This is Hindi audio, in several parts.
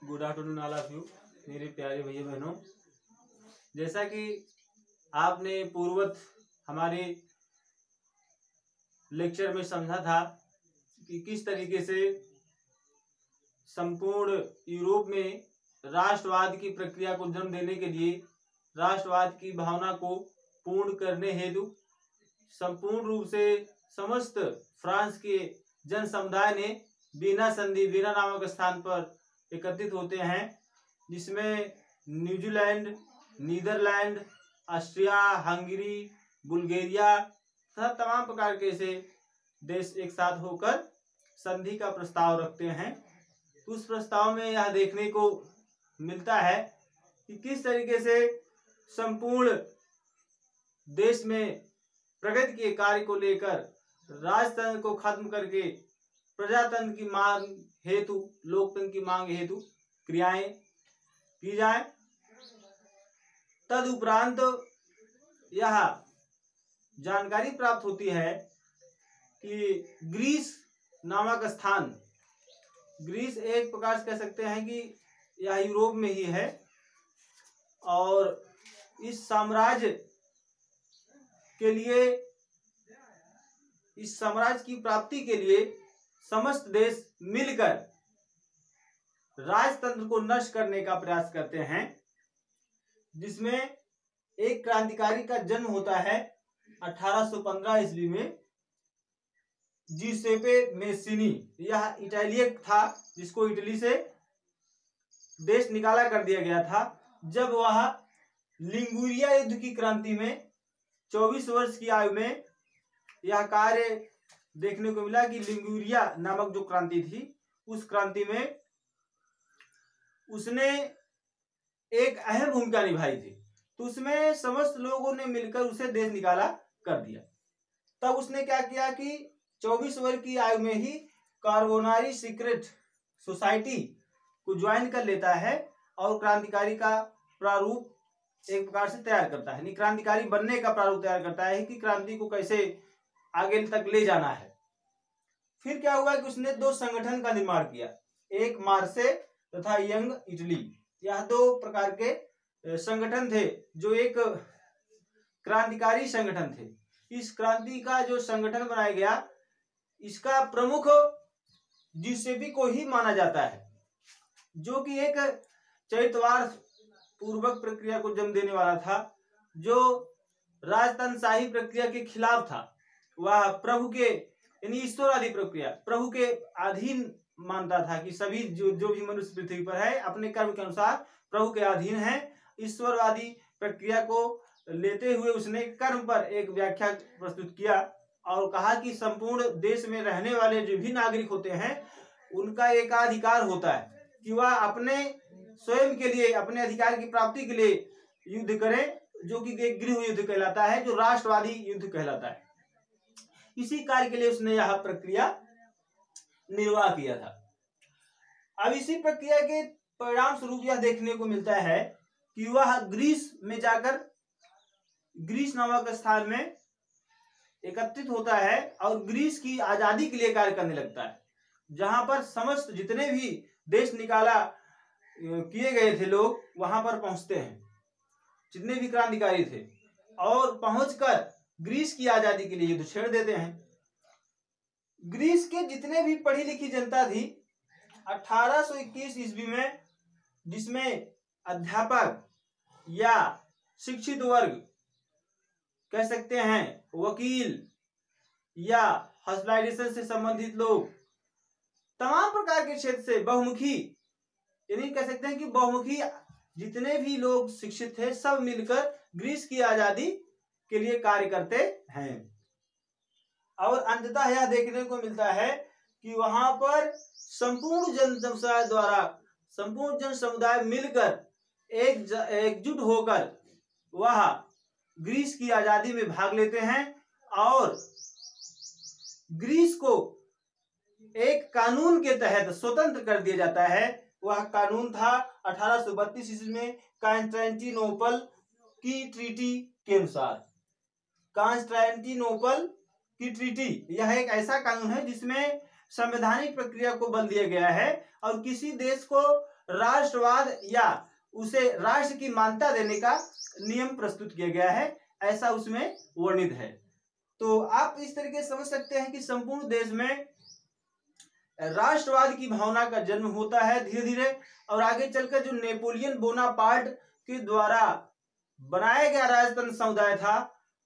Good afternoon all of you मेरे प्यारे भैया बहनों। जैसा कि आपने पूर्वत हमारे लेक्चर में समझा था कि किस तरीके से संपूर्ण यूरोप में राष्ट्रवाद की प्रक्रिया को जन्म देने के लिए राष्ट्रवाद की भावना को पूर्ण करने हेतु संपूर्ण रूप से समस्त फ्रांस के जन समुदाय ने वीना संधि वीना नामक स्थान पर एकत्रित होते हैं, जिसमें New Zealand, Netherlands, Austria, Hungary, Bulgaria तथा तमाम प्रकार के ऐसे देश एक साथ होकर संधि का प्रस्ताव रखते हैं। उस प्रस्ताव में यह देखने को मिलता है कि किस तरीके से संपूर्ण देश में प्रगति के कार्य को लेकर राजतंत्र को खत्म करके प्रजातंत्र की मांग हेतु, लोकतंत्र की मांग हेतु क्रियाएं की जाए। तदुपरांत यह जानकारी प्राप्त होती है कि ग्रीस नामक स्थान, ग्रीस एक प्रकार से कह सकते हैं कि यह यूरोप में ही है और इस साम्राज्य के लिए, इस साम्राज्य की प्राप्ति के लिए समस्त देश मिलकर राजतंत्र को नष्ट करने का प्रयास करते हैं, जिसमें एक क्रांतिकारी का जन्म होता है 1815 ईस्वी में। जिसेपे मेस्सिनी, यह इटालियन था जिसको इटली से देश निकाला कर दिया गया था जब वह लिंगुरिया युद्ध की क्रांति में 24 वर्ष की आयु में यह कार्य देखने को मिला कि लिंगुरिया नामक जो क्रांति थी उस क्रांति में उसने एक अहम भूमिका निभाई थी। तो उसमें समस्त लोगों ने मिलकर उसे देश निकाला कर दिया। तब उसने क्या किया कि 24 वर्ष की आयु में ही कार्बोनारी सीक्रेट सोसाइटी को ज्वाइन कर लेता है और क्रांतिकारी का प्रारूप एक प्रकार से तैयार करता है, क्रांतिकारी बनने का प्रारूप तैयार करता है कि क्रांति को कैसे आगे तक ले जाना है। फिर क्या हुआ कि उसने दो संगठन का निर्माण किया, एक मार्से तथा यंग इटली। यह दो प्रकार के संगठन थे जो एक क्रांतिकारी संगठन थे। इस क्रांति का जो संगठन बनाया गया, इसका प्रमुख जिसेपी को ही माना जाता है, जो कि एक चरित्रवाद पूर्वक प्रक्रिया को जन्म देने वाला था, जो राजतंत्रशाही प्रक्रिया के खिलाफ था। वह प्रभु के यानी ईश्वरवादी प्रक्रिया, प्रभु के अधीन मानता था कि सभी जो भी मनुष्य पृथ्वी पर है अपने कर्म के अनुसार प्रभु के अधीन है। ईश्वरवादी प्रक्रिया को लेते हुए उसने कर्म पर एक व्याख्या प्रस्तुत किया और कहा कि संपूर्ण देश में रहने वाले जो भी नागरिक होते हैं उनका एकाधिकार होता है कि वह अपने स्वयं के लिए, अपने अधिकार की प्राप्ति के लिए युद्ध करें, जो कि एक गृह युद्ध कहलाता है, जो राष्ट्रवादी युद्ध कहलाता है। इसी कार्य के लिए उसने यह प्रक्रिया निर्वाह किया था। अब इसी प्रक्रिया के परिणाम स्वरूप यह देखने को मिलता है कि वह ग्रीस में जाकर ग्रीस नामक स्थान में एकत्रित होता है और ग्रीस की आजादी के लिए कार्य करने लगता है, जहां पर समस्त जितने भी देश निकाला किए गए थे लोग वहां पर पहुंचते हैं, जितने भी क्रांतिकारी थे, और पहुंचकर ग्रीस की आजादी के लिए युद्ध छेड़ देते हैं। ग्रीस के जितने भी पढ़ी लिखी जनता थी 1821 ईस्वी में, जिसमें अध्यापक या शिक्षित वर्ग कह सकते हैं, वकील या हॉस्पिटलाइजेशन से संबंधित लोग, तमाम प्रकार के क्षेत्र से बहुमुखी, यानी कह सकते हैं कि बहुमुखी जितने भी लोग शिक्षित थे सब मिलकर ग्रीस की आजादी के लिए कार्य करते हैं। और अंततः यह देखने को मिलता है कि वहां पर संपूर्ण जन समुदाय द्वारा, संपूर्ण जन समुदाय मिलकर एकजुट होकर वह ग्रीस की आजादी में भाग लेते हैं और ग्रीस को एक कानून के तहत स्वतंत्र कर दिया जाता है। वह कानून था 1832 ईस्वी में कॉन्स्टेंटिनोपल की ट्रीटी के अनुसार। कॉन्स्टेंटिनोपल की ट्रीटी यह एक ऐसा कानून है जिसमें संवैधानिक प्रक्रिया को बल दिया गया है और किसी देश को राष्ट्रवाद या उसे राष्ट्र की मान्यता देने का नियम प्रस्तुत किया गया है, ऐसा उसमें वर्णित है। तो आप इस तरीके से समझ सकते हैं कि संपूर्ण देश में राष्ट्रवाद की भावना का जन्म होता है धीरे धीरे, और आगे चलकर जो नेपोलियन बोनापार्ट के द्वारा बनाया गया राजतंत्र समुदाय था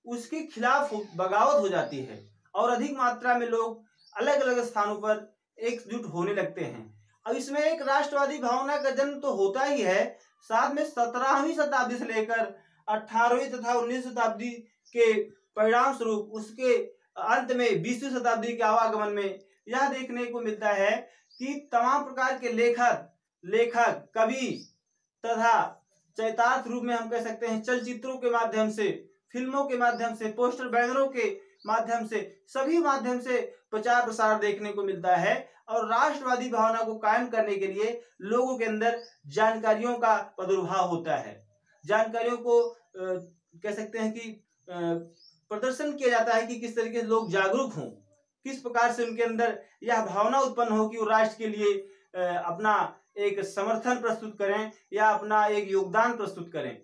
उसके खिलाफ बगावत हो जाती है और अधिक मात्रा में लोग अलग अलग स्थानों पर एकजुट होने लगते हैं। अब इसमें एक राष्ट्रवादी भावना का जन्म तो होता ही है, साथ में 17वीं शताब्दी से लेकर 18वीं तथा 19वीं शताब्दी के परिणाम स्वरूप उसके अंत में 20वीं शताब्दी के आवागमन में यह देखने को मिलता है कि तमाम प्रकार के लेखक कवि तथा चरितार्थ रूप में हम कह सकते हैं चलचित्रों के माध्यम से, फिल्मों के माध्यम से, पोस्टर बैनरों के माध्यम से, सभी माध्यम से प्रचार प्रसार देखने को मिलता है और राष्ट्रवादी भावना को कायम करने के लिए लोगों के अंदर जानकारियों का प्रादुर्भाव होता है। जानकारियों को कह सकते हैं कि प्रदर्शन किया जाता है कि किस तरीके से लोग जागरूक हों, किस प्रकार से उनके अंदर यह भावना उत्पन्न हो कि वो राष्ट्र के लिए अपना एक समर्थन प्रस्तुत करें या अपना एक योगदान प्रस्तुत करें।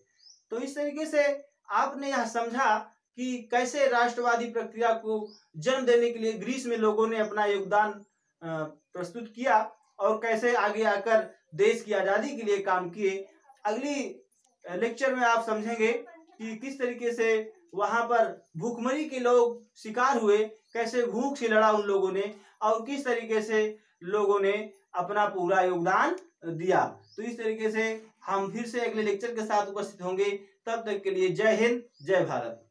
तो इस तरीके से आपने यह समझा कि कैसे राष्ट्रवादी प्रक्रिया को जन्म देने के लिए ग्रीस में लोगों ने अपना योगदान प्रस्तुत किया और कैसे आगे आकर देश की आज़ादी के लिए काम किए। अगली लेक्चर में आप समझेंगे कि किस तरीके से वहां पर भूखमरी के लोग शिकार हुए, कैसे भूख से लड़ा उन लोगों ने और किस तरीके से लोगों ने अपना पूरा योगदान दिया। तो इस तरीके से हम फिर से अगले लेक्चर के साथ उपस्थित होंगे। तब तक के लिए जय हिंद, जय भारत।